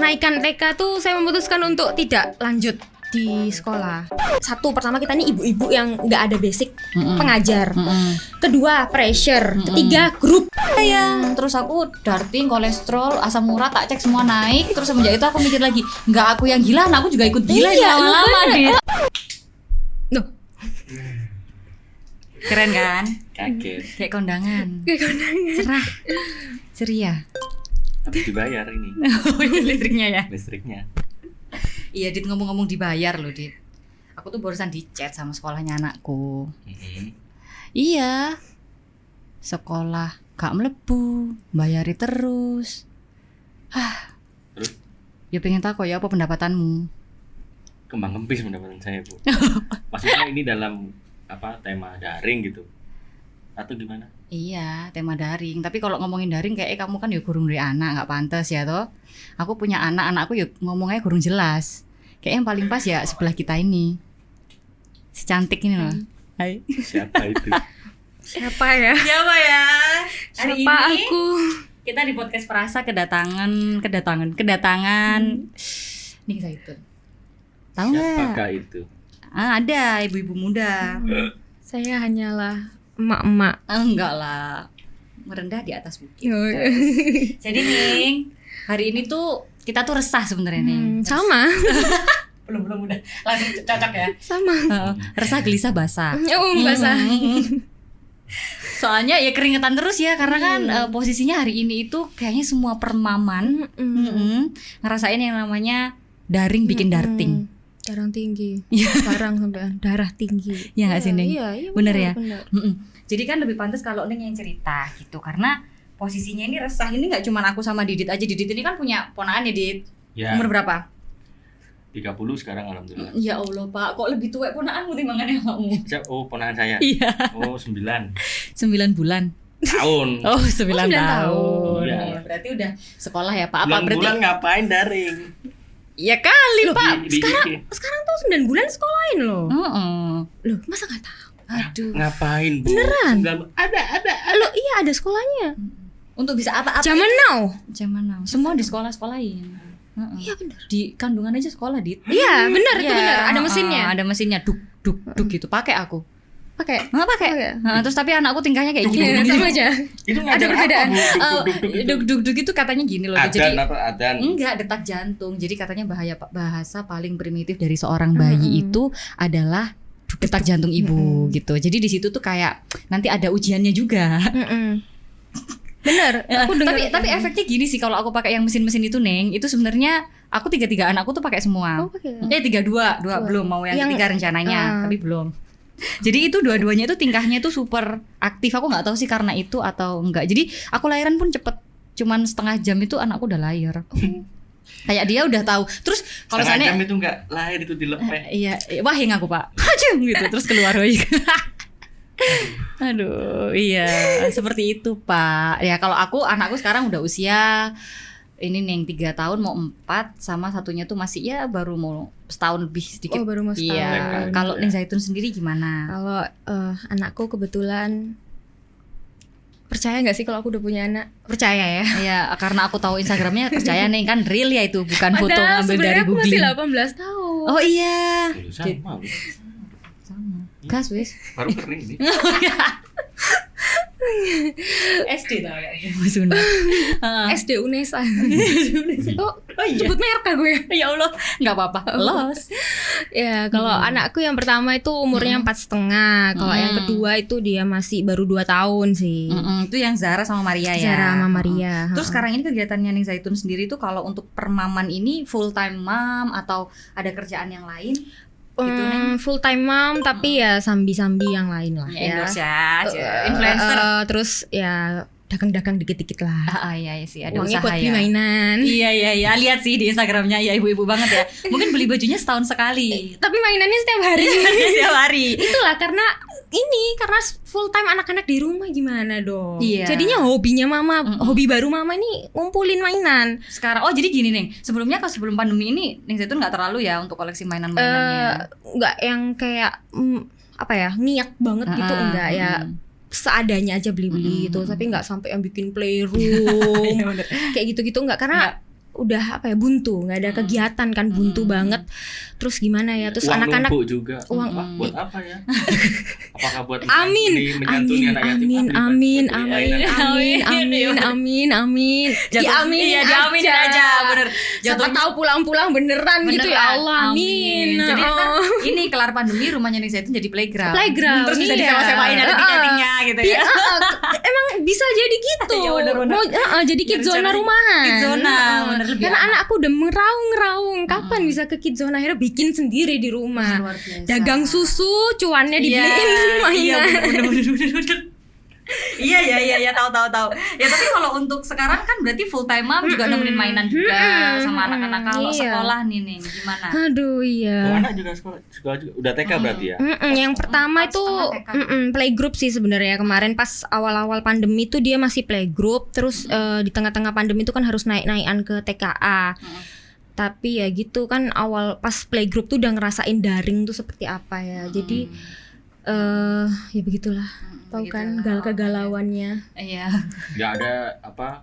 kenaikan TK tuh saya memutuskan untuk tidak lanjut di sekolah. Satu, pertama kita nih ibu-ibu yang nggak ada basic pengajar. Kedua, pressure. Ketiga, grup. Terus aku darting, kolesterol, asam urat tak cek semua naik. Terus semenjak itu aku mikir lagi, nggak aku yang gila, nah aku juga ikut gila lama-lama Dit. Duh, Keren kan? Kaget. Kayak kondangan. Cerah, ceria. Tapi dibayar ini Listriknya ya. listriknya. Iya Dit, ngomong-ngomong dibayar loh Dit. Aku tuh barusan di chat sama sekolahnya anakku. Iya, sekolah gak mlebu, bayari terus. Terus? Ya pengen tahu ya apa pendapatanmu. Kembang kempis pendapatan saya, Bu. Maksudnya ini dalam apa tema daring gitu atau gimana? Iya, tema daring. Tapi kalau ngomongin daring kayak kamu kan ya gurung dari anak, nggak pantas ya toh. Aku punya anak, anakku ya ngomongnya gurung jelas. Kayak yang paling pas ya sebelah kita ini. Si cantik ini loh. Hai. Siapa itu? siapa ya? Siapa ya? Hari Siapa ini aku? kita di podcast Perasa kedatangan Ning Zaitun. Tahu nggak? Siapakah itu? Ada ibu-ibu muda. Saya hanyalah emak-emak. Enggak lah, merendah di atas bukit. Oh, Jadi Ning, hari ini tuh kita tuh resah sebenarnya Ning. sama. Belum udah langsung cocok ya. Sama. Resah, gelisah, basah. Basah. Soalnya ya keringetan terus ya karena kan posisinya hari ini itu kayaknya semua permaman ngerasain yang namanya daring bikin darting. Darah tinggi. Sekarang sampai darah tinggi. Ya nggak sih Ning? Iya, Bener ya? bener. Jadi kan lebih pantas kalau Ning yang cerita gitu karena posisinya ini resah. Ini nggak cuma aku sama Didit aja. Didit ini kan punya ponakan ya Dit. Ya. Umur berapa? 30 sekarang alhamdulillah. Ya Allah Pak, kok lebih tua ponakanmu timbangannya kamu? Oh, ponakan saya. Iya. Oh, 9 9 bulan. tahun. Oh 9 9 tahun. Iya. Berarti udah sekolah ya Pak. Apa 9 berarti? bulan ngapain daring? Ya kali Pak. Sekarang tuh 9 bulan sekolahin loh. Loh, masa nggak tahu? Aduh. Ngapain, Bu? Beneran? Ada. Loh, iya ada sekolahnya. Untuk bisa apa-apa? Zaman now. Semua di sekolah-sekolahin. Iya benar. Di kandungan aja sekolah Dit. Iya, benar itu Iya, benar. Ada mesinnya. Ada mesinnya duk gitu. Pakai aku. Pakai. Nggak pakai. Terus tapi anakku tingkahnya kayak gini. Iya, sama aja. Itu Ada perbedaan. Duk itu katanya gini loh. Adan Jadi apa adan? enggak, detak jantung. Jadi katanya bahasa paling primitif dari seorang bayi itu adalah detak jantung ibu gitu. Jadi di situ tuh kayak nanti ada ujiannya juga. Bener. Aku dengar. Tapi efeknya gini sih kalau aku pakai yang mesin-mesin itu Neng, itu sebenarnya aku 3 anakku tuh pakai semua. Oh, pakai. 3 2 belum mau yang 3 rencananya, tapi belum. Jadi itu dua-duanya itu tingkahnya itu super aktif. Aku nggak tahu sih karena itu atau enggak. Jadi aku lahiran pun cepet. Cuman setengah jam itu anakku udah lahir. Kayak dia udah tahu. Terus kalau setengah sana jam itu enggak lahir itu dilepeh. iya, wahing aku Pak. Hajum gitu terus keluar lagi. Aduh, iya seperti itu Pak. Ya kalau anakku sekarang udah usia ini nih yang 3 tahun mau 4 sama satunya tuh masih ya baru mau setahun lebih sedikit. Oh, baru mau setahun. Iya. Kalau Ning Zaitun sendiri gimana? Kalau anakku kebetulan percaya nggak sih kalau aku udah punya anak? Percaya ya. Ya karena aku tahu Instagramnya percaya nih kan real ya itu bukan foto Padahal ngambil dari sebenarnya aku googling. masih 18 tahun. Oh iya. Sama. Gas wis. Baru kering ini. SD tau ya Mas Una. SD Unesa. Oh, iya. sebut merek gue. Ya Allah, nggak apa-apa. Los. Ya, kalau anakku yang pertama itu umurnya 4,5. Kalau yang kedua itu dia masih baru 2 tahun sih. Itu yang Zara sama Maria ya. Zara sama Maria. Terus sekarang ini kegiatannya Ning Zaitun sendiri tuh kalau untuk permaman ini full time mom atau ada kerjaan yang lain? Gitu, Neng? Full time mom tapi ya sambi-sambi yang lain lah ya. Endorse ya, influencer. Terus ya dagang-dagang dikit-dikit lah. Iya sih, ada Uangnya usaha buat beli ya. mainan. Iya, lihat sih di Instagramnya ya ibu-ibu banget ya. Mungkin beli bajunya setahun sekali. Tapi mainannya setiap hari. Setiap hari. Itulah karena full time anak-anak di rumah gimana dong. Iya. Jadinya hobinya mama, hobi baru mama ini ngumpulin mainan. Sekarang jadi gini Neng, sebelum pandemi ini Ning Zaitun nggak terlalu ya untuk koleksi mainan-mainannya. Enggak yang kayak niat banget gitu enggak ya. Seadanya aja beli-beli gitu, tapi nggak sampai yang bikin playroom kayak gitu-gitu enggak karena udah apa ya, buntu, nggak ada kegiatan kan, buntu banget. Terus gimana ya, terus Uang anak-anak numpuk juga. uang Buat apa ya? Apakah buat amin menyantuni anak yatim? amin Diaminin diaminin aja, bener. siapa tahu pulang-pulang beneran gitu ya Allah, amin. Jadi ntar ini kelar pandemi rumahnya Ning Zaitun jadi playground. Playground, Terus bisa iya. disewa-sewain ada tingkat-tingnya gitu ya. Emang bisa jadi gitu. Iya, bener-bener. Mau jadi kids zona rumahan. Kids zona, bener, lebih Karena aman. anak aku udah ngeraung. Kapan bisa ke kids zona, akhirnya bikin sendiri di rumah. Luar biasa. Dagang susu, cuannya dibeliin Iya, mainan. bener. Iya, tahu. Ya tapi kalau untuk sekarang kan berarti full time mom juga nemenin mainan juga sama anak-anak. Kalau Iya. sekolah nih gimana? Aduh Oh, iya. anak juga sekolah juga. Udah TK berarti ya? Yang pertama itu playgroup sih sebenarnya. Kemarin pas awal-awal pandemi tuh dia masih playgroup. Terus di tengah-tengah pandemi itu kan harus naik-naikan ke TKA. Tapi ya gitu kan, awal pas playgroup tuh udah ngerasain daring tuh seperti apa ya. Jadi ya begitulah. Tahu kan kegalauannya. Iya. Nggak ada apa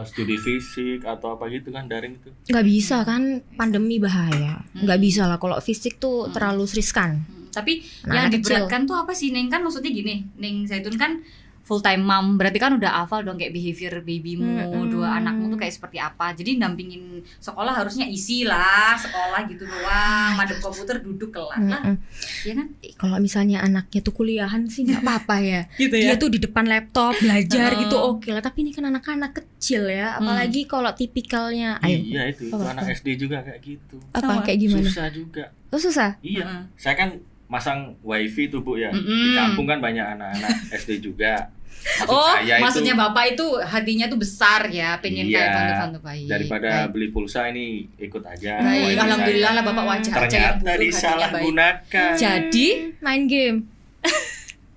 studi fisik atau apa gitu kan, daring itu? Nggak bisa kan, pandemi bahaya. Nggak bisa lah kalau fisik tuh terlalu riskan. Tapi Anak-anak yang kecil. diberatkan tuh apa sih, Ning? Kan maksudnya gini, Ning Zaitun kan full time mom, berarti kan udah hafal dong kayak behavior babymu, dua anakmu tuh kayak seperti apa. Jadi dampingin sekolah harusnya isi lah, sekolah gitu doang, madep komputer duduk kelas lah. Iya kan? Kalau misalnya anaknya tuh kuliahan sih nggak apa-apa ya. Gitu Dia tuh di depan laptop belajar gitu oke lah. Tapi ini kan anak-anak kecil ya. Apalagi kalau tipikalnya, ayo Iya itu anak SD juga kayak gitu. apa Sama. kayak gimana? Susah juga. Oh susah. Iya. Saya kan masang wifi tuh Bu ya. Di kampung kan banyak anak-anak SD juga. Maksudnya Bapak itu hatinya tuh besar ya, pengen kayak bantu-bantu bayi. Daripada beli pulsa ini ikut aja. Baik, wifi alhamdulillah saya. lah Bapak wajah aja yang Ternyata buruk, hatinya baik. disalahgunakan. Jadi Main game.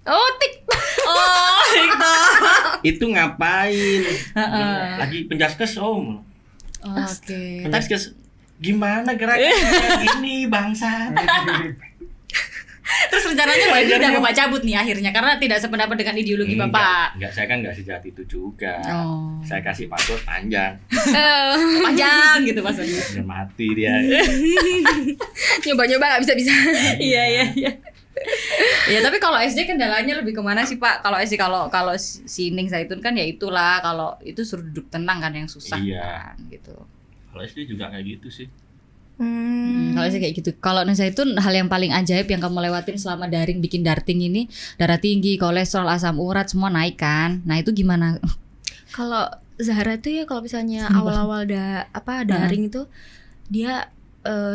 Oh TikTok. oh itu. Itu ngapain? Lagi penjaskes Om. Oke. Penjaskes gimana gerakannya gini bangsa. Terus rencananya Bapak udah Bapak cabut nih akhirnya karena tidak sependapat dengan ideologi Bapak. Enggak, saya kan enggak sejahat itu juga. Oh. Saya kasih password panjang. Panjang gitu maksudnya. Biar mati dia. Nyoba-nyoba nggak bisa-bisa. Iya. Ya tapi kalau SD kendalanya lebih kemana sih Pak? Kalau SD kalau si Ning Zaitun kan ya itulah, kalau itu suruh duduk tenang kan yang susah Iya. kan gitu. Kalau SD juga kayak gitu sih. Kalau sih kayak gitu. Kalau Ning Zaitun hal yang paling ajaib yang kamu lewatin selama daring bikin darting ini, darah tinggi, kolesterol, asam urat semua naik kan? Nah itu gimana? Kalau Zahra tuh ya kalau misalnya awal-awal daring itu dia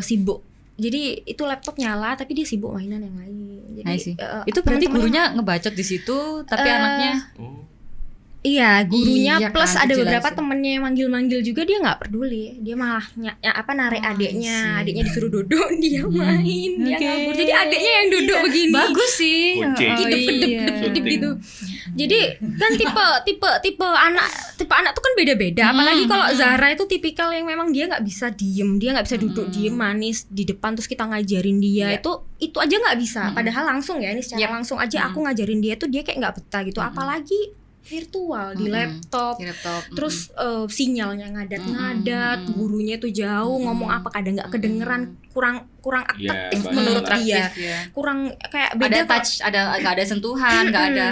sibuk. Jadi itu laptop nyala tapi dia sibuk mainan yang lain. Jadi itu berarti teman-temannya- gurunya ngebacot di situ, tapi anaknya Iya, gurunya Iya plus kan, ada beberapa dijelasin. temennya yang manggil-manggil juga, dia nggak peduli. Dia malah narik adeknya, adeknya disuruh duduk, dia main, dia Oke. ngabur. Jadi adeknya yang duduk begini. bagus sih. Kucing. Kedep gitu. Jadi kan tipe anak tuh kan beda-beda. Apalagi kalau Zahra itu tipikal yang memang dia nggak bisa diem, dia nggak bisa duduk diem manis di depan terus kita ngajarin dia itu aja nggak bisa. Padahal langsung ya ini secara langsung aja aku ngajarin dia tuh dia kayak nggak betah gitu. Apalagi virtual di laptop. Terus sinyalnya ngadat-ngadat, gurunya tuh jauh, ngomong apa kadang nggak kedengeran, kurang aktif menurut dia. Kurang kayak beda ada touch, nggak ada sentuhan, nggak ada.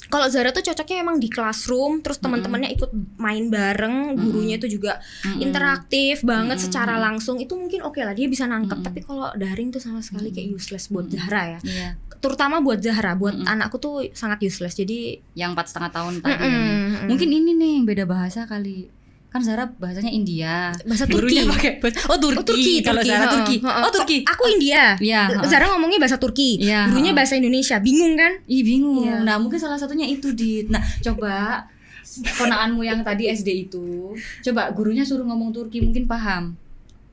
Kalau Zara tuh cocoknya emang di classroom, terus teman-temannya ikut main bareng, gurunya itu juga interaktif banget secara langsung. Itu mungkin oke lah, dia bisa nangkep. Tapi kalau daring tuh sama sekali kayak useless buat Zahra ya. Iya. Terutama buat Zahra, buat anakku tuh sangat useless. Jadi Yang 4,5 tahun tadi. Mungkin ini nih yang beda bahasa kali. Kan Zara bahasanya India. bahasa Gurunya Turki. pakai Turki. Kalau Zara Turki. Oh Turki. Aku India. Iya. Zara ngomongnya bahasa Turki. Iya. Gurunya bahasa Indonesia. Bingung kan? Ih bingung. Iya. Nah mungkin salah satunya itu Nah coba ponakanmu yang tadi SD itu, coba gurunya suruh ngomong Turki mungkin paham.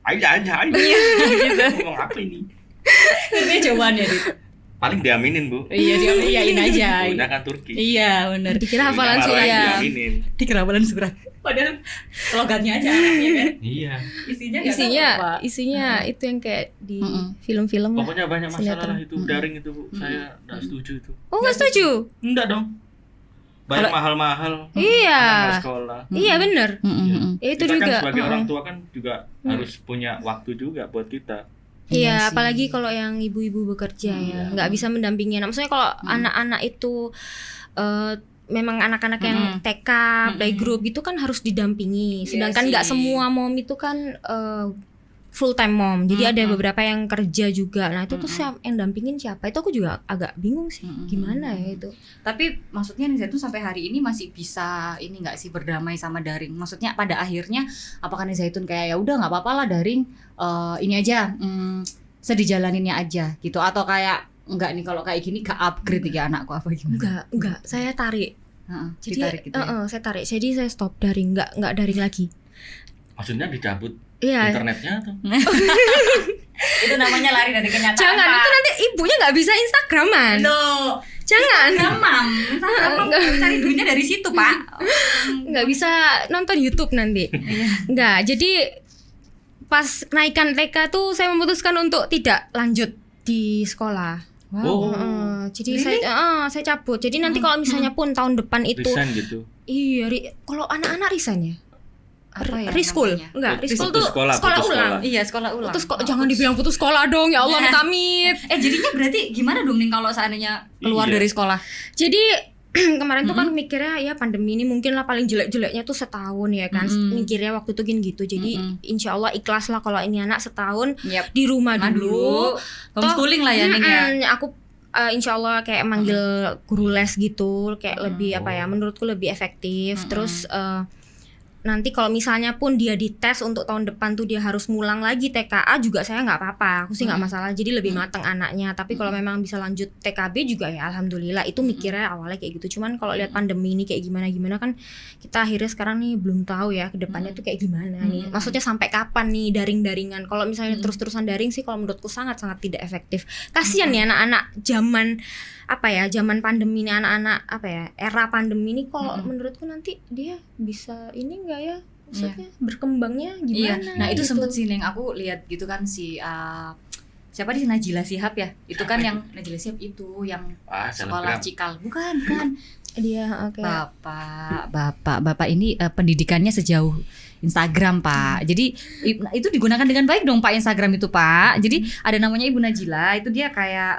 Aja. Ngomong apa ini? Ini cobaan ya Dit. Paling diaminin Bu. Iya dia iyain aja. Gunakan Turki. Iya benar. Dikira hafalan Gurunya surat. marah, diaminin. Dikira hafalan surat. Padahal logatnya aja ya kan. Iya. Isinya nggak tahu apa. Isinya itu yang kayak di film-film lah. Pokoknya banyak masalah Sinetron. lah itu daring itu Bu. Saya enggak setuju itu. Oh nggak setuju? Enggak dong. bayar mahal-mahal. Iya. anak sekolah. Iya bener. Ya, Itu kita juga. kan sebagai orang tua kan juga harus punya waktu juga buat kita. Iya, sih. apalagi kalau yang ibu-ibu bekerja ya, nggak bisa mendampingi anak. Maksudnya kalau anak-anak itu memang anak-anak yang TK, playgroup gitu kan harus didampingi. Sedangkan nggak semua mom itu kan full time mom. Jadi ada beberapa yang kerja juga. Nah itu tuh yang dampingin siapa? Itu aku juga agak bingung sih. Gimana ya itu? Tapi maksudnya Nisa tuh sampai hari ini masih bisa ini nggak sih berdamai sama daring? Maksudnya pada akhirnya apakah Nisa Zaitun kayak ya udah nggak apa-apa lah daring, ini aja, sedijalaninnya aja gitu, atau kayak enggak nih kalau kayak gini ke upgrade ya anakku apa gimana? Enggak. Saya tarik. Jadi Ditarik gitu ya? saya tarik. Jadi saya stop daring, enggak daring lagi. Maksudnya dicabut Iya. internetnya atau? Itu namanya lari dari kenyataan. Jangan, Pak. itu nanti ibunya nggak bisa Instagraman. Loh, Jangan. Instagram cari duitnya dari situ, Pak. Nggak bisa nonton YouTube nanti. Nggak. Jadi pas kenaikan TK tuh saya memutuskan untuk tidak lanjut di sekolah. Oh, Jadi saya cabut. Jadi nanti kalau misalnya pun tahun depan itu resign gitu. iya, kalau anak-anak resign ya. Apa ya Reschool. namanya? Enggak, reschool Putus tuh sekolah, sekolah putus ulang. sekolah. Iya, sekolah ulang. Putus jangan dibilang putus sekolah dong, ya Allah, amit-amit. Jadinya berarti gimana dong nih kalau seandainya keluar Iya. dari sekolah? Jadi kemarin tuh kan mikirnya ya pandemi ini mungkin lah paling jelek-jeleknya tuh setahun ya kan. Mikirnya waktu itu gitu. Jadi insya Allah ikhlas lah kalau ini anak setahun di rumah dulu. Homeschooling lah ya Ning ya. Aku insya Allah kayak manggil guru les gitu, kayak lebih apa ya, menurutku lebih efektif. Terus nanti kalau misalnya pun dia dites untuk tahun depan tuh dia harus ngulang lagi TKA juga saya nggak apa-apa, aku sih nggak masalah. Jadi lebih matang anaknya. Tapi kalau memang bisa lanjut TKB juga ya alhamdulillah. Itu mikirnya awalnya kayak gitu. Cuman kalau lihat pandemi ini kayak gimana kan kita akhirnya sekarang nih belum tahu ya kedepannya tuh kayak gimana nih. Maksudnya sampai kapan nih daring-daringan? Kalau misalnya terus-terusan daring sih kalau menurutku sangat-sangat tidak efektif. Kasian ya anak-anak zaman pandemi ini, anak-anak era pandemi ini kalau menurutku nanti dia bisa ini enggak ya, maksudnya berkembangnya gimana. Iya. Nah, itu gitu. sempet sih Neng, aku lihat gitu kan si siapa di Najila Shihab ya? Itu kan yang Najila Shihab itu yang sekolah Cikal. Bukan. Dia Bapak ini pendidikannya sejauh Instagram, Pak. Jadi itu digunakan dengan baik dong Pak Instagram itu, Pak. Jadi ada namanya Ibu Najila, itu dia kayak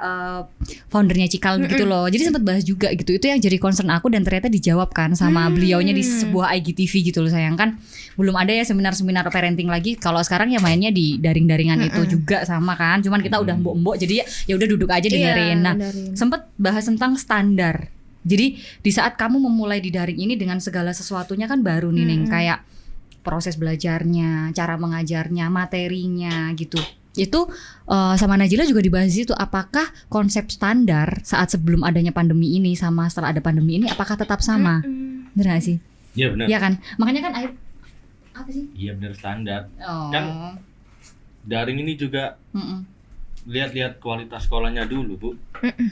foundernya Cikal gitu loh. Jadi sempat bahas juga gitu. Itu yang jadi concern aku dan ternyata dijawab kan sama beliaunya di sebuah IGTV gitu loh. Sayang kan belum ada ya seminar-seminar parenting lagi. Kalau sekarang ya mainnya di daring-daringan itu juga sama kan. Cuman kita udah mbok-mbok jadi ya udah duduk aja dengerin. Nah, sempat bahas tentang standar. Jadi di saat kamu memulai di daring ini dengan segala sesuatunya kan baru nih Neng, kayak proses belajarnya, cara mengajarnya, materinya gitu. Itu sama Najila juga dibahas itu, apakah konsep standar saat sebelum adanya pandemi ini sama setelah ada pandemi ini apakah tetap sama? Benar gak sih? Iya benar. Iya kan? Makanya kan apa sih? Iya benar standar. Kan daring ini juga lihat-lihat kualitas sekolahnya dulu, Bu.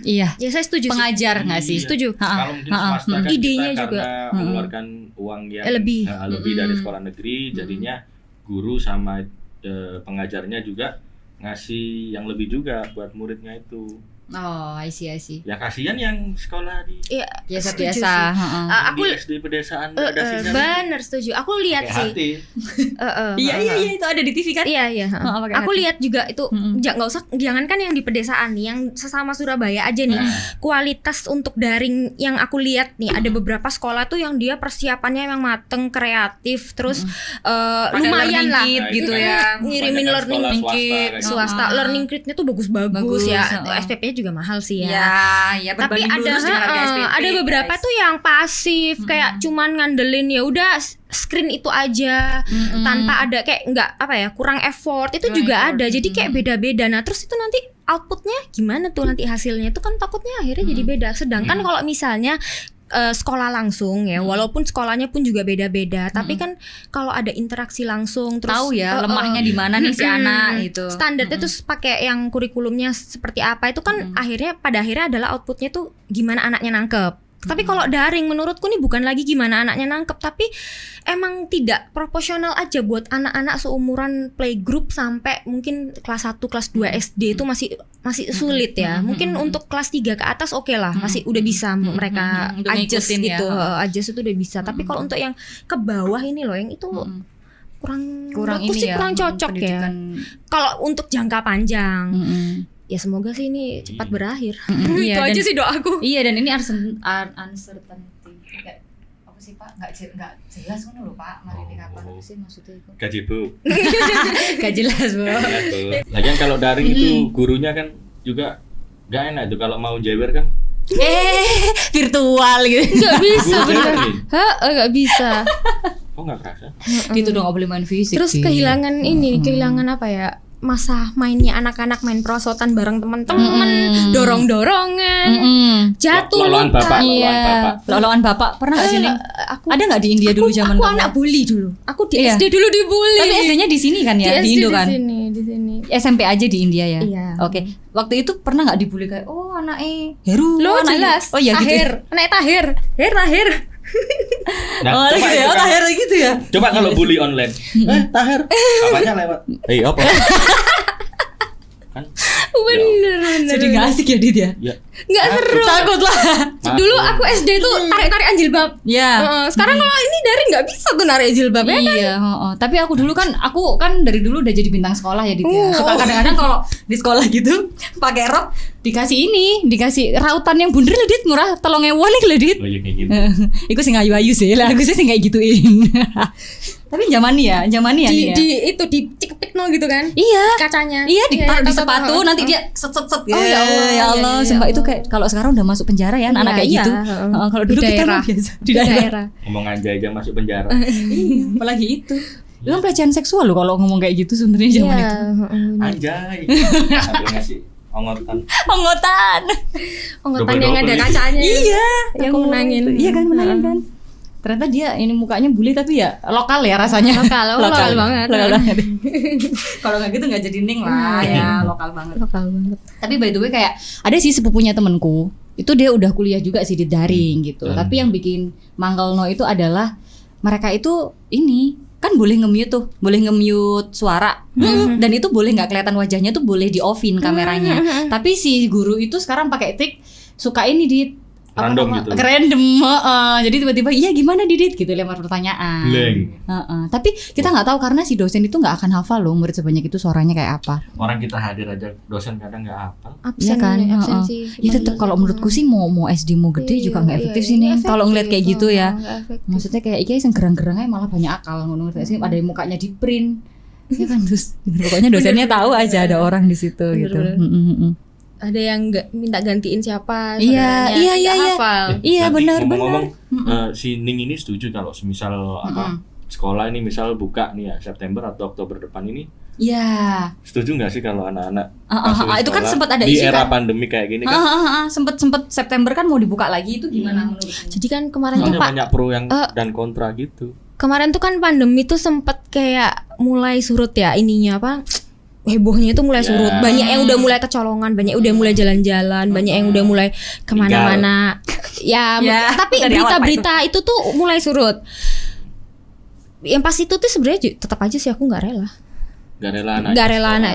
Iya. Ya saya setuju. Pengajar nggak sih? Setuju. Kalau mungkin swasta kan idenya kita juga karena mengeluarkan uang yang lebih dari sekolah negeri, jadinya guru sama pengajarnya juga ngasih yang lebih juga buat muridnya itu. Oh, I see. Ya kasihan yang sekolah di biasa. Aku di SD pedesaan ada sinyal. bener setuju. Aku lihat sih. Iya itu ada di TV kan? Iya. Aku lihat juga itu jangankan yang di pedesaan nih, yang sesama Surabaya aja nih. Kualitas untuk daring yang aku lihat nih, ada beberapa sekolah tuh yang dia persiapannya emang mateng, kreatif, terus lumayan lah gitu ya. Ngirimin learning kit swasta. Learning kitnya tuh bagus ya. SPP-nya juga mahal sih ya. Ya Tapi ada beberapa tuh yang pasif, kayak cuman ngandelin ya udah screen itu aja tanpa ada kayak kurang effort. Itu juga ada. Jadi kayak beda-beda. Nah, terus itu nanti outputnya gimana tuh nanti hasilnya itu kan takutnya akhirnya jadi beda. Sedangkan kalau misalnya sekolah langsung ya, walaupun sekolahnya pun juga beda-beda, tapi kan kalau ada interaksi langsung terus tahu ya lemahnya di mana nih si anak gitu. Standarnya terus pakai yang kurikulumnya seperti apa itu kan pada akhirnya adalah outputnya tuh gimana anaknya nangkep. Tapi kalau daring menurutku nih bukan lagi gimana anaknya nangkep, tapi emang tidak proporsional aja buat anak-anak seumuran playgroup sampai mungkin kelas 1, kelas 2 SD itu masih sulit ya. Mungkin untuk kelas 3 ke atas oke lah, masih udah bisa mereka Untuk adjust ngikutin gitu. ya. Adjust itu udah bisa. Tapi kalau untuk yang ke bawah ini loh, yang itu kurang kurang menurutku ini sih ya, kurang cocok ya. Kalau untuk jangka panjang. Ya semoga sih ini cepat berakhir. Iya, Itu aja dan- sih doaku. Iya, dan ini uncertainty. Kayak apa sih Pak? Nggak jelas kan loh Pak. Mari kapan apa sih maksudnya itu? Gaji Bu. Gak jelas Bu. Lagian kalau daring itu gurunya kan juga nggak enak tuh kalau mau jewer kan. Virtual gitu. Nggak bisa Guru bener. jewer nih. Nggak bisa. Kok nggak kerasa? Gitu dong, nggak boleh main fisik. Terus sih. kehilangan ini, kehilangan apa ya? Masa mainnya anak-anak main perosotan bareng teman-teman, dorong-dorongan, jatuh Loloan luka. bapak, loloan Iya. bapak. Loloan bapak pernah nggak sih Ning? Aku Ada nggak di India dulu zaman aku kamu? anak bully dulu. Aku di Iya. SD dulu dibully. Tapi SD-nya di sini kan ya, di SD Indo kan? di sini. SMP aja di India ya. Iya. Oke. Waktu itu pernah nggak dibully kayak anaknya Heru? Lo anaknya- jelas. Oh iya gitu. Tahir, anak Tahir. Tahir. Nah, coba gitu ya. itu kan. Tahir gitu ya. Coba kalau bully online. Tahir. Apanya lewat? Apa? Kan Bener. Jadi nggak asik ya Dit ya? ya. Nggak seru. Takut lah. Dulu aku SD tuh tarik-tarik jilbab. Ya. Sekarang kalau ini dari nggak bisa tuh narik jilbab ya kan? Iya, tapi aku kan dari dulu udah jadi bintang sekolah ya Dit ya. Suka kadang-kadang kalau di sekolah gitu pakai rok dikasih rautan yang bunder lho Dit, murah 3.000 lho Dit. Oh iya kayak gitu. Iku sing ayu-ayu sih lah, aku sih sing kayak gituin. Tapi zaman nih ya Ning ya. Di cikepitno gitu kan? Iya. Kacanya. Iya, ditaruh di tahu, sepatu tahu. nanti dia set-set-set. Oh, ya Allah, ya Allah, iya, sumpah iya, itu Allah. kayak kalau sekarang udah masuk penjara ya anak-anak kayak Iya, gitu. iya. Kalau Di dulu kita daerah. mah biasa di Di daerah. daerah. Ngomong anjay aja masuk penjara. Apalagi itu. Itu kan pelecehan seksual loh kalau ngomong kayak gitu sebenarnya zaman Iya, itu. Anjay. Sambil ngasih ongotan. Penggotan. Onggotan yang ada Double-double. kacanya. Iya, Aku menangin. Iya kan menangin kan. Ternyata dia ini mukanya bully tapi ya lokal ya rasanya. Lokal banget. Lokal banget. Kalau nggak gitu nggak jadi Ning lah ya, lokal banget. Lokal banget. Tapi by the way kayak ada sih sepupunya temenku itu dia udah kuliah juga sih di daring gitu. Tapi yang bikin mangkelno itu adalah mereka itu ini kan boleh nge-mute suara dan itu boleh nggak kelihatan wajahnya tuh boleh di offin kameranya. Tapi si guru itu sekarang pakai trik suka ini di Random gitu. random, jadi tiba-tiba iya gimana Didit gitu lempar pertanyaan. Blank. Tapi kita nggak tahu karena si dosen itu nggak akan hafal loh murid sebanyak itu suaranya kayak apa. Orang kita hadir aja dosen kadang nggak hafal. Iya kan? Absen sih. Ya tetap kalau menurutku sih mau SD mau gede juga nggak efektif sih nih. Kalau ngeliat kayak gitu ya, maksudnya kayak iki yang gerang-gerangnya malah banyak akal ngono ngerti sih. Ada yang mukanya di print, ya kan terus pokoknya dosennya tahu aja ada orang di situ gitu. Ada yang nggak minta gantiin siapa? Iya, saudaranya, iya, nggak iya. hafal. Iya Nanti benar ngomong-ngomong, si Ning ini setuju kalau semisal apa sekolah ini misal buka nih ya September atau Oktober depan ini, Iya. setuju nggak sih kalau anak-anak masuk itu kan sekolah sempat ada di isu era kan. pandemi kayak gini kan? Sempet September kan mau dibuka lagi itu gimana menurutmu? Jadi kan kemarin tuh Soalnya Pak, banyak pro yang dan kontra gitu. kemarin tuh kan pandemi tuh sempet kayak mulai surut ya ininya apa? Hebohnya itu mulai surut. Banyak yang udah mulai kecolongan, banyak udah mulai jalan-jalan, banyak yang udah mulai kemana-mana. Ya, tapi dari awal, Pak, berita-berita itu tuh mulai surut. Yang pas itu tuh sebenarnya tetap aja sih aku nggak rela. Nggak rela anak.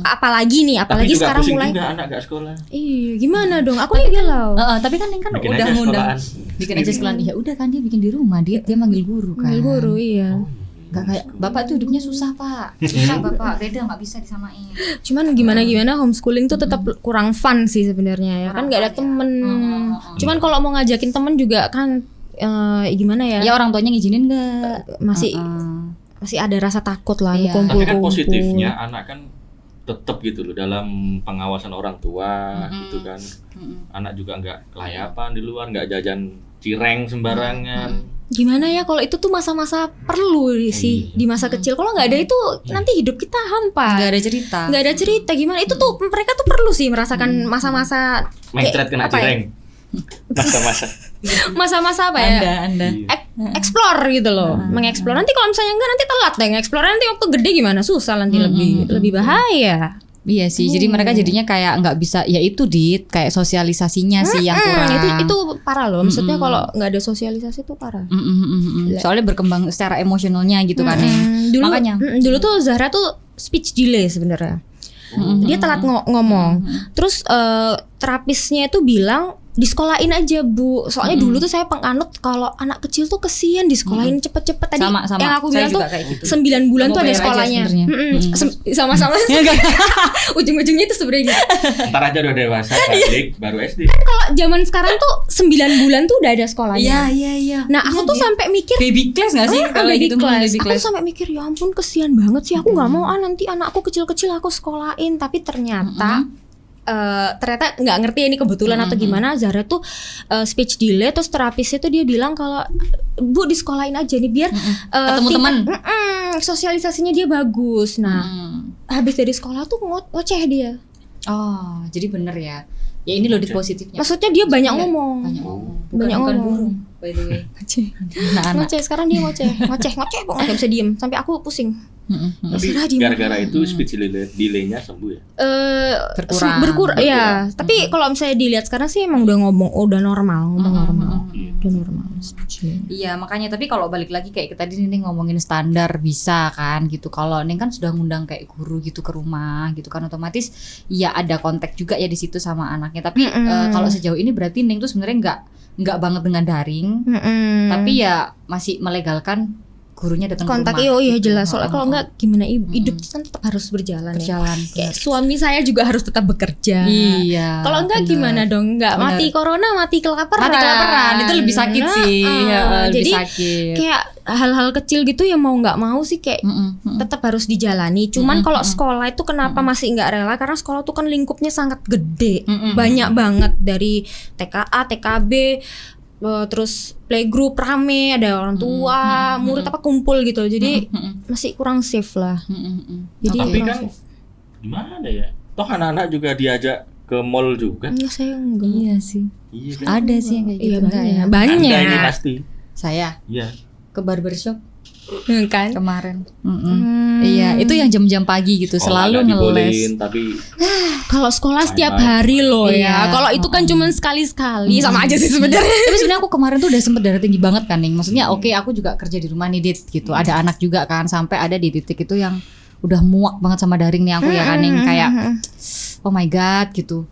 Apalagi nih, Tapi apalagi juga sekarang pusing mulai. juga anak gak sekolah. Iya, gimana dong? Aku nih galau. Tapi kan Ning kan Bikin udah aja ngundang sekolahan. bikin aja sekolahan. Ya udah kan dia bikin di rumah, dia manggil guru kan. Panggil guru, iya. Gak kayak bapak tuh hidupnya susah Pak, susah bapak, beda nggak bisa disamain. Cuman gimana homeschooling tuh tetap kurang fun sih sebenarnya ya kan nggak ada temen. Cuman kalau mau ngajakin temen juga kan gimana ya? Ya orang tuanya ngizinin nggak? Masih ada rasa takut lah Iya. Tapi kan kumpul-kumpul. positifnya anak kan tetap gitu loh dalam pengawasan orang tua gitu kan. Anak juga nggak kelayapan di luar, nggak jajan cireng sembarangan. Gimana ya kalau itu tuh masa-masa perlu sih di masa kecil. Kalau nggak ada itu nanti hidup kita hampa. Nggak ada cerita. Nggak ada cerita gimana itu tuh mereka tuh perlu sih merasakan masa-masa Mencret kena apa ya? cireng. Masa-masa apa ya? Anda. Explore gitu loh, mengeksplor. Nanti kalau misalnya enggak nanti telat deh ngeksplor nanti waktu gede gimana susah nanti lebih bahaya. Iya sih, jadi mereka jadinya kayak nggak bisa, ya itu kayak sosialisasinya sih yang kurang. Itu parah loh. Maksudnya kalau nggak ada sosialisasi itu parah. Soalnya berkembang secara emosionalnya gitu kan ya. Makanya dulu tuh Zahra tuh speech delay sebenarnya. Dia telat ngomong. Terus terapisnya itu bilang disekolahin aja Bu. Soalnya dulu tuh saya penganut kalau anak kecil tuh kesian disekolahin cepet-cepet. Tadi sama. yang aku bilang tuh gitu. 9 bulan Kamu tuh ada bayar aja sekolahnya. sebenarnya. Sama-sama. Ujung-ujungnya itu sebenarnya gitu. Ntar aja udah dewasa balik baru SD. Kalau zaman sekarang tuh 9 bulan tuh udah ada sekolahnya. Iya. Nah aku tuh sampai mikir Baby class nggak sih kalau baby gitu? class. Baby Aku class. sampai mikir ya ampun kesian banget sih. Aku nggak mau nanti anakku kecil-kecil aku sekolahin. Tapi ternyata ternyata nggak ngerti ini kebetulan atau gimana. Zahra tuh speech delay, terus terapisnya tuh dia bilang kalau Bu disekolahin aja nih biar ketemu teman. Sosialisasinya dia bagus. Nah habis dari sekolah tuh ngoceh dia. Oh, jadi bener ya. Ya ini loh di positifnya. Maksudnya dia banyak ngomong. Bukan ngomong. burung, by the way. Anak-anak. Ngoceh sekarang dia ngoceh kok nggak bisa diem sampai aku pusing. Tapi gara-gara itu speech delay-nya sembuh ya? Berkurang. Ya. Tapi kalau misalnya dilihat sekarang sih emang udah ngomong normal. Udah normal. Iya, makanya tapi kalau balik lagi kayak tadi nih ngomongin standar bisa kan gitu. Kalau Neng kan sudah ngundang kayak guru gitu ke rumah gitu kan, otomatis ya ada kontak juga ya di situ sama anaknya. Tapi kalau sejauh ini berarti Neng tuh sebenarnya nggak banget dengan daring. Tapi ya masih melegalkan gurunya datang kontak ke rumah. iya jelas. Soalnya kalau enggak gimana hidup kan tetap harus berjalan. Kayak suami saya juga harus tetap bekerja. Iya. Kalau enggak gimana dong? Enggak mati corona, mati kelaparan. Itu lebih sakit sih. Lebih jadi sakit. kayak hal-hal kecil gitu ya mau nggak mau sih kayak tetap harus dijalani. Cuman kalau sekolah itu kenapa masih nggak rela? Karena sekolah tuh kan lingkupnya sangat gede, banyak banget dari TKA, TKB. Terus playgroup rame, ada orang tua, murid apa kumpul gitu. Jadi masih kurang safe lah. Jadi tapi kan gimana ya? Toh anak-anak juga diajak ke mall juga. Enggak, saya enggak. Iya sih. Iya kan? Ada sih yang kayak gitu. Iya enggak ya? banyak. Anda ini pasti. Saya Iya. ke barbershop Kan? kemarin. Iya, itu yang jam-jam pagi gitu, Sekolah selalu nggak ngeles. dibolehin, tapi Kalau sekolah setiap Bye-bye. hari loh Iya. ya. Kalau itu kan cuma sekali-sekali sama aja sih sebenarnya. Tapi sebenarnya aku kemarin tuh udah sempet darah tinggi banget kan Ning. Maksudnya oke, aku juga kerja di rumah nih Dit gitu. Ada anak juga kan, sampai ada di titik itu yang udah muak banget sama daring nih aku ya kan Ning, kayak oh my god gitu.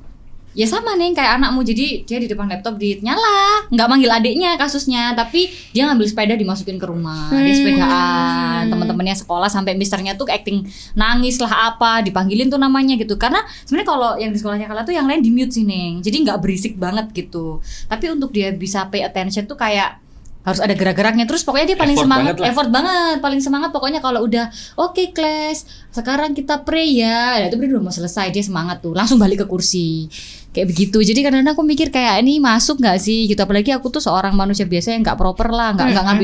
Ya sama nih kayak anakmu, jadi dia di depan laptop nyala, nggak manggil adiknya kasusnya, tapi dia ngambil sepeda dimasukin ke rumah, dia sepedaan, teman-temannya sekolah sampai misternya tuh acting nangis lah apa, dipanggilin tuh namanya gitu, karena sebenarnya kalau yang di sekolahnya Kala tuh yang lain di mute sih Neng, jadi nggak berisik banget gitu, tapi untuk dia bisa pay attention tuh kayak harus ada gerak-geraknya, terus pokoknya dia paling semangat, effort banget, paling semangat pokoknya kalau udah oke, class, sekarang kita pray ya, itu udah mau selesai, dia semangat tuh, langsung balik ke kursi, kayak begitu. Jadi kadang-kadang aku mikir kayak ini masuk nggak sih gitu, apalagi aku tuh seorang manusia biasa yang nggak proper lah, nggak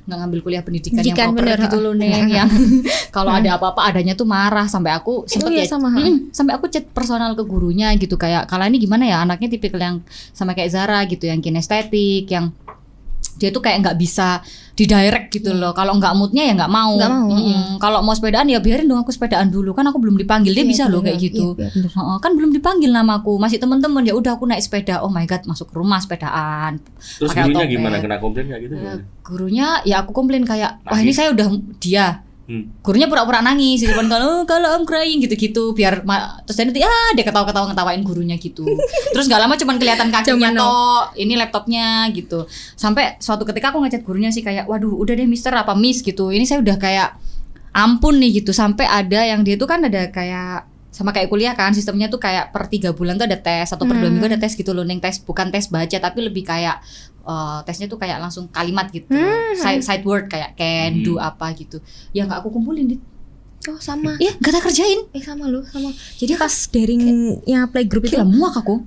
ngambil kuliah pendidikan yang proper bener, gitu loh Neng, yang kalau ada apa-apa adanya tuh marah, sampai aku sempet sampai aku chat personal ke gurunya gitu, kayak Kala ini gimana ya, anaknya tipikal yang sama kayak Zara gitu, yang kinestetik, yang dia tuh kayak nggak bisa didirect gitu loh. Kalau nggak moodnya ya nggak mau. Kalau mau sepedaan ya biarin dong aku sepedaan dulu, kan aku belum dipanggil. Dia bisa loh kayak gitu. Kan belum dipanggil namaku, masih temen-temen, ya udah aku naik sepeda. Oh my god, masuk ke rumah sepedaan. Terus gurunya gimana, kena komplain nggak gitu? Gurunya ya aku komplain kayak wah ini saya udah dia. Gurunya pura-pura nangis di depan kalau I'm crying gitu-gitu biar terus nanti dia ketawa-ketawa ngetawain gurunya gitu. Terus gak lama cuman kelihatan kakinya toh, ini laptopnya gitu. Sampai suatu ketika aku ngechat gurunya sih kayak waduh udah deh mister apa miss gitu. Ini saya udah kayak ampun nih gitu. Sampai ada yang dia tuh kan ada kayak sama kayak kuliah kan, sistemnya tuh kayak per 3 bulan tuh ada tes atau per 2 minggu ada tes gitu loh Neng, tes bukan tes baca tapi lebih kayak tesnya tuh kayak langsung kalimat gitu, side word kayak can do apa gitu, ya nggak aku kumpulin Dit. Oh sama. Iya gak tak kerjain. Sama loh sama. Jadi pas daringnya playgroup itu muak aku.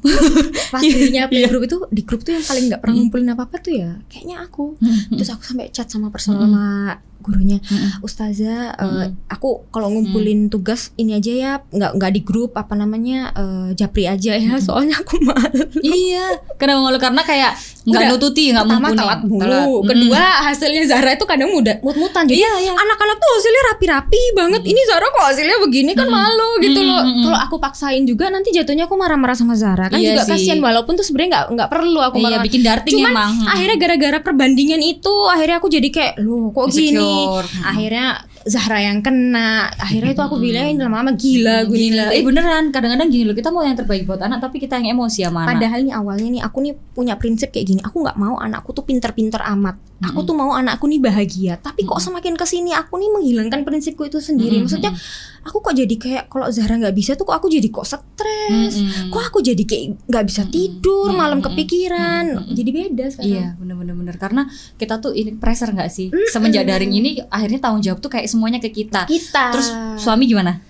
Pas daringnya playgroup itu di grup tuh yang paling nggak pernah ngumpulin apa-apa tuh ya kayaknya aku. Terus aku sampai chat sama personal sama gurunya, Ustazah, aku kalau ngumpulin tugas ini aja ya, nggak di grup apa namanya, japri aja ya, soalnya aku malu. Iya, kenapa malu? Karena kayak nggak Udah, nututi, nggak pertama mumpuni. telat mulu, kedua hasilnya Zahra itu kadang mut-mutan, jadi anak-anak tuh hasilnya rapi-rapi banget, ini Zahra kok hasilnya begini, kan malu gitu loh. Kalau aku paksain juga nanti jatuhnya aku marah-marah sama Zahra, kan Iya juga sih. kasihan, walaupun tuh sebenarnya nggak perlu aku Iya, marah. bikin darting Cuman emang. akhirnya gara-gara perbandingan itu, akhirnya aku jadi kayak, loh kok gini. Insecure. Akhirnya Zahra yang kena. Akhirnya itu aku bilangin lama-lama gila gue Gila. nih. Beneran, kadang-kadang gini loh, kita mau yang terbaik buat anak tapi kita yang emosi sama anak. Padahal nih awalnya nih aku nih punya prinsip kayak gini. Aku nggak mau anakku tuh pinter-pinter amat. Aku tuh mau anakku nih bahagia. Tapi kok semakin kesini aku nih menghilangkan prinsipku itu sendiri. Maksudnya aku kok jadi kayak kalau Zahra nggak bisa tuh kok aku jadi kok stres. Kok aku jadi kayak nggak bisa tidur, malam kepikiran. Jadi beda sekarang. Iya, bener-bener karena kita tuh ini pressure nggak sih? Semenjak daring ini akhirnya tanggung jawab tuh kayak semuanya ke kita. Terus suami gimana?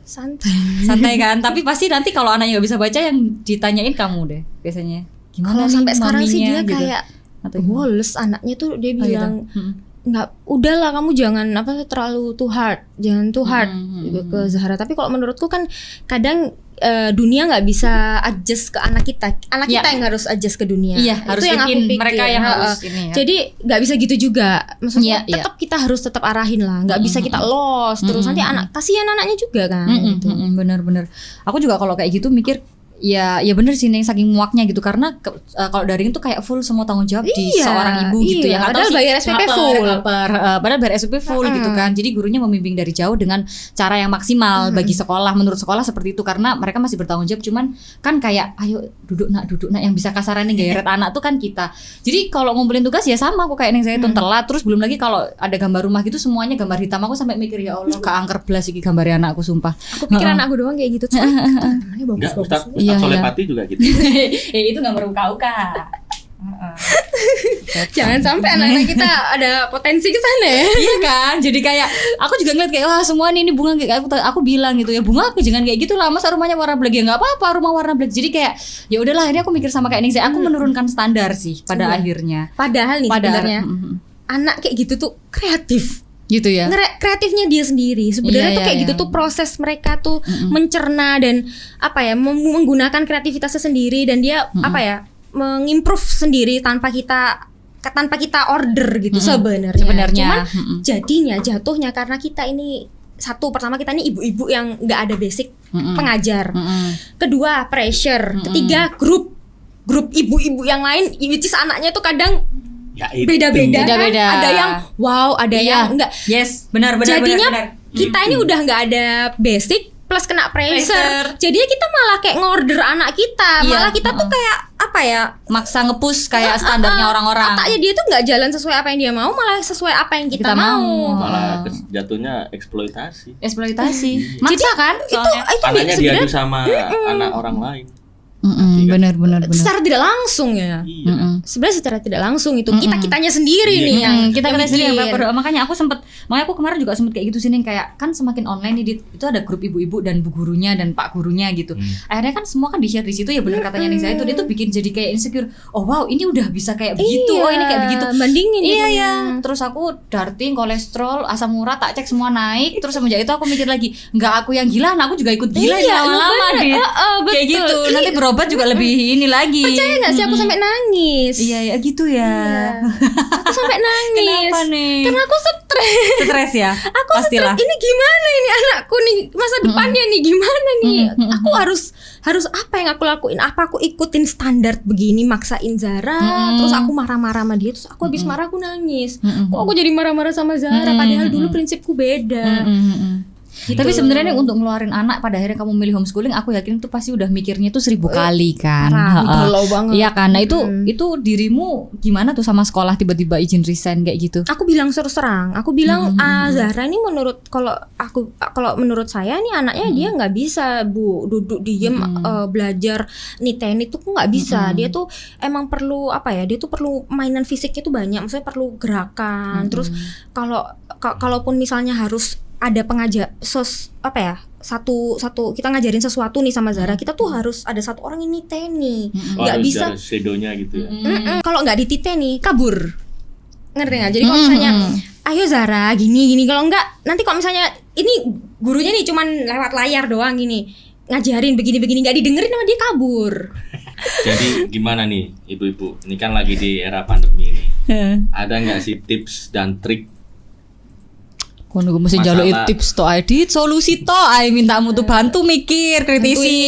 Santai kan? Tapi pasti nanti kalau anaknya nggak bisa baca yang ditanyain kamu deh biasanya. Gimana Kalau nih sampai sekarang sih maminya, dia gitu? kayak Atau gimana? woles, anaknya tuh dia Oh, gitu. bilang nggak, udahlah kamu jangan terlalu too hard, jangan too hard ke Zahra. Tapi kalau menurutku kan kadang dunia nggak bisa adjust ke anak kita Iya. yang harus adjust ke dunia. Iya, harus itu yang aku bikin pikir. mereka yang harus ini ya. Jadi nggak bisa gitu juga, maksudnya Iya, tetap kita harus tetap arahin lah, nggak bisa kita lost terus nanti kasihan anaknya juga kan. Gitu. Bener-bener. Aku juga kalau kayak gitu mikir ya bener sih Neng, saking muaknya gitu karena kalau daring tuh kayak full semua tanggung jawab di Iya, seorang ibu gitu ya. Nggak tahu padahal sih, bayar SPP full. Padahal bayar SPP full gitu kan. Jadi gurunya membimbing dari jauh dengan cara yang maksimal bagi sekolah, menurut sekolah seperti itu karena mereka masih bertanggung jawab. Cuman kan kayak ayo duduk nak yang bisa kasarannya geret anak tuh kan kita. Jadi kalau ngumpulin tugas ya sama aku kayak Neng Zaitun telat. Terus belum lagi kalau ada gambar rumah gitu semuanya gambar hitam, aku sampai mikir ya Allah keangker belas iki gambarnya anakku sumpah. Aku pikir anakku doang kayak gitu. Temannya Enggak, bagus-bagus. Ustaz Iya, Solepati juga gitu. Itu gambar uka-uka. Jangan sampai anak-anak kita ada potensi ke sana ya. Iya kan, jadi kayak aku juga ngeliat kayak wah semua ini bunga kayak aku bilang gitu ya bunga aku jangan kayak gitu lah, masa rumahnya warna black ya nggak apa-apa rumah warna black. Jadi kayak ya udahlah akhirnya aku mikir sama kayak Ningsi, aku menurunkan standar sih pada akhirnya. Padahal nih sebenarnya anak kayak gitu tuh kreatif. Gitu ya. Kreatifnya dia sendiri sebenarnya Iya, tuh kayak iya, gitu tuh proses mereka tuh mencerna dan apa ya menggunakan kreativitasnya sendiri dan dia apa ya mengimprove sendiri tanpa kita order gitu sebenarnya. Cuman jatuhnya karena kita ini pertama kita ini ibu-ibu yang nggak ada basic pengajar, kedua pressure, ketiga grup ibu-ibu yang lain which is anaknya tuh kadang Ya, itu. beda-beda kan? Beda-beda. Ada yang wow, ada yang enggak. Yes, benar. Jadinya kita ini udah nggak ada basic plus kena pressure. Jadinya kita malah kayak ngorder anak kita. Iya, Malah kita tuh kayak apa ya? maksa nge-push kayak standarnya orang-orang. Otaknya dia tuh nggak jalan sesuai apa yang dia mau, malah sesuai apa yang kita mau. Malah jatuhnya eksploitasi. Maksa kan? Itu Anaknya sebenarnya diadu sama anak orang lain. Benar. secara tidak langsung ya. Iya. Sebenarnya secara tidak langsung itu kitanya sendiri nih yang kita sendiri yang bikin. baper. Makanya aku kemarin juga sempet kayak gitu sih Neng, kayak kan semakin online nih itu ada grup ibu-ibu dan bu gurunya dan pak gurunya gitu. Akhirnya kan semua kan di-share di situ ya benar katanya Nisa itu dia tuh bikin jadi kayak insecure. Oh wow, ini udah bisa kayak begitu. Oh ini kayak begitu. Bandingin Iya jadinya. ya. Terus aku darting, kolesterol, asam urat tak cek semua naik. Terus semenjak itu aku mikir lagi, nggak aku yang gila, nah aku juga ikut gila nih lama-lama deh. Kayak betul. gitu. Nanti berobat juga lebih ini lagi. Percaya nggak sih aku sampai nangis? Iya gitu ya. Aku sampai nangis. Kenapa nih? Karena aku stres. Stres ya. Aku Pastilah. stres. Ini gimana ini anakku nih masa depannya nih gimana nih? Aku harus apa yang aku lakuin? Apa aku ikutin standar begini maksain Zara? Terus aku marah-marah sama dia. Terus aku habis marah aku nangis. Kok aku jadi marah-marah sama Zara? Padahal dulu prinsipku beda. Gitu. Tapi sebenarnya nih, untuk ngeluarin anak pada akhirnya kamu milih homeschooling, aku yakin tuh pasti udah mikirnya tuh 1000 kali kan. Galau banget. Iya kan. Nah itu dirimu gimana tuh sama sekolah tiba-tiba izin resign kayak gitu? Aku bilang terus terang, aku bilang Zahra ini kalau menurut saya nih anaknya dia nggak bisa bu duduk diem belajar niten itu nggak bisa. Dia tuh emang perlu apa ya? Dia tuh perlu mainan fisiknya tuh banyak, maksudnya perlu gerakan. Terus kalaupun misalnya harus ada satu kita ngajarin sesuatu nih sama Zara, kita tuh harus ada satu orang ini niteni. Nggak bisa shadow-nya gitu ya. Kalau nggak dititeni kabur. Ngerti nggak? Jadi kalau misalnya ayo Zara gini kalau enggak nanti kalau misalnya ini gurunya nih cuman lewat layar doang gini ngajarin begini nggak didengerin sama dia kabur. Jadi gimana nih ibu-ibu? Ini kan lagi di era pandemi nih. Ada nggak sih tips dan trik? Kono gue mesti njaluk tips to edit solusi to ai mintamu tuh bantu mikir kritisi.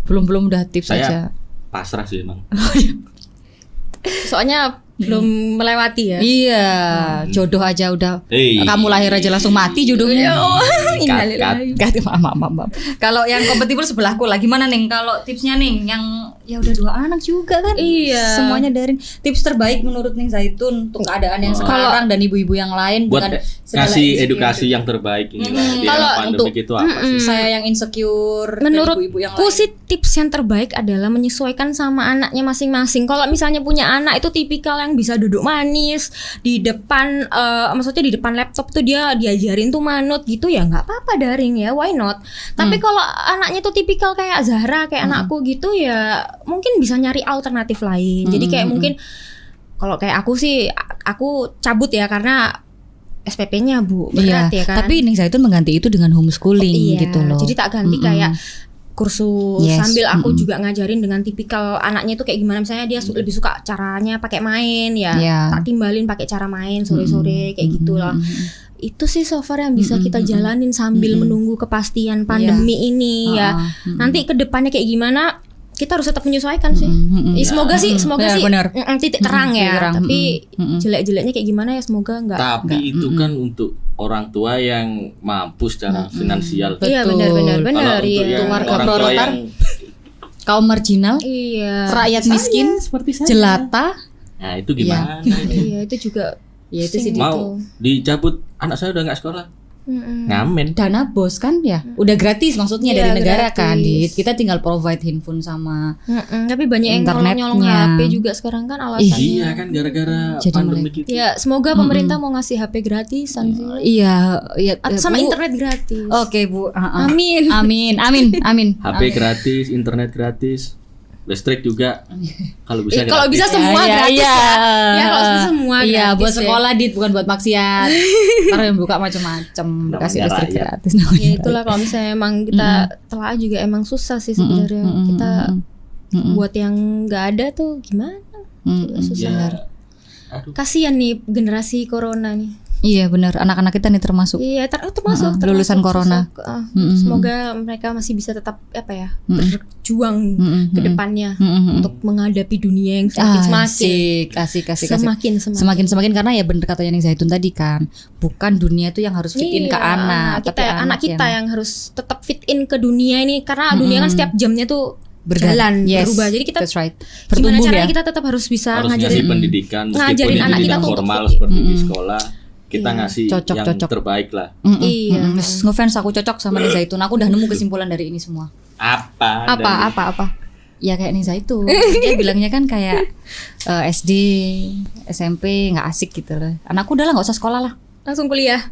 Belum udah tips Saya aja. pasrah sih emang. Soalnya belum melewati ya. Iya, jodoh aja udah. Hey. Kamu lahir aja langsung mati jodohnya. Innalillahi. Maaf. Kalau yang kompatibel sebelahku lah gimana nih? Kalau tipsnya nih yang ya udah 2 anak juga kan? Iya. Semuanya daring. Tips terbaik menurut Ning Zaitun untuk keadaan yang sekarang dan ibu-ibu yang lain Buat dengan segala ngasih insecure. edukasi yang terbaik ini lah di Kalau era pandemi itu apa sih? Saya yang insecure dan ibu-ibu yang Menurutku lain. sih tips yang terbaik adalah menyesuaikan sama anaknya masing-masing. Kalau misalnya punya anak itu tipikal yang bisa duduk manis di depan, maksudnya di depan laptop tuh dia diajarin tuh manut gitu ya nggak apa-apa daring ya, why not? Tapi kalau anaknya tuh tipikal kayak Zahra, kayak anakku gitu ya mungkin bisa nyari alternatif lain. Jadi kayak mungkin kalau kayak aku sih aku cabut ya karena SPP-nya Bu berat ya kan. Tapi Ning Zaitun mengganti itu dengan homeschooling Iya, gitu loh. jadi tak ganti kayak kursus Yes, sambil aku juga ngajarin dengan tipikal anaknya itu kayak gimana, misalnya dia lebih suka caranya pakai main ya, Iya. tak timbalin pakai cara main sore-sore kayak gitulah. Itu sih so far yang bisa kita jalanin sambil menunggu kepastian pandemi ini ya. Nanti ke depannya kayak gimana kita harus tetap menyesuaikan sih. Semoga sih Benar. titik terang ya. Titik terang. Tapi jelek-jeleknya kayak gimana ya semoga enggak. Tapi itu kan untuk orang tua yang mampu secara finansial. Iya Betul. benar. Kalau untuk yang Warga orang tua proletar, yang kaum marginal, Iya. rakyat miskin, seperti saya. jelata. nah itu gimana? Iya itu juga. Ya itu sih Mau dicabut anak saya udah nggak sekolah, ngamen. dana bos kan ya. Udah gratis maksudnya Iya, dari negara gratis. kan. Kita tinggal provide handphone sama Tapi banyak yang nyolong Internetnya. HP juga sekarang kan alasannya. Iya kan gara-gara Jadi pandemi gitu. Ya semoga pemerintah mau ngasih HP gratisan sih. iya Atau sama Bu. internet gratis. Oke Bu. Amin. Amin. HP gratis, internet gratis, listrik juga. Kalau bisa Kalau gratis. bisa semua gratis ya. Ya kalau bisa semua gratis. Iya, buat ya. sekolah bukan buat maksiat. Ntar yang buka macam-macam kasih Namanya listrik rakyat. gratis. Ya itulah kalau misalnya emang kita telah juga emang susah sih sebenarnya. Kita buat yang nggak ada tuh gimana? Susah. Ya, aduh. Kasian nih generasi corona nih. Iya benar, anak-anak kita nih termasuk. Iya, termasuk lulusan corona. Semoga mereka masih bisa tetap berjuang ke depannya untuk menghadapi dunia yang semakin Asik. semakin Karena ya bener katanya Ning Zaitun tadi kan, bukan dunia itu yang harus fit in ke anak, tapi anak kita yang harus tetap fit in ke dunia ini karena dunia kan setiap jamnya tuh berjalan, berubah. Jadi kita that's right. gimana Bertumbuh caranya ya. kita tetap harus bisa Harus ngasih ngajarin pendidikan meskipun ngajarin itu anak kita tidak tuh formal untuk fit in. seperti di sekolah. Kita ngasih Cocok. yang terbaik lah. Iya. Ngefans aku cocok sama Ning Zaitun. Aku udah nemu kesimpulan dari ini semua. Apa? Ya kayak Ning Zaitun. Dia bilangnya kan kayak SD, SMP nggak asik gitu loh. Anakku udah lah nggak usah sekolah lah. Langsung kuliah.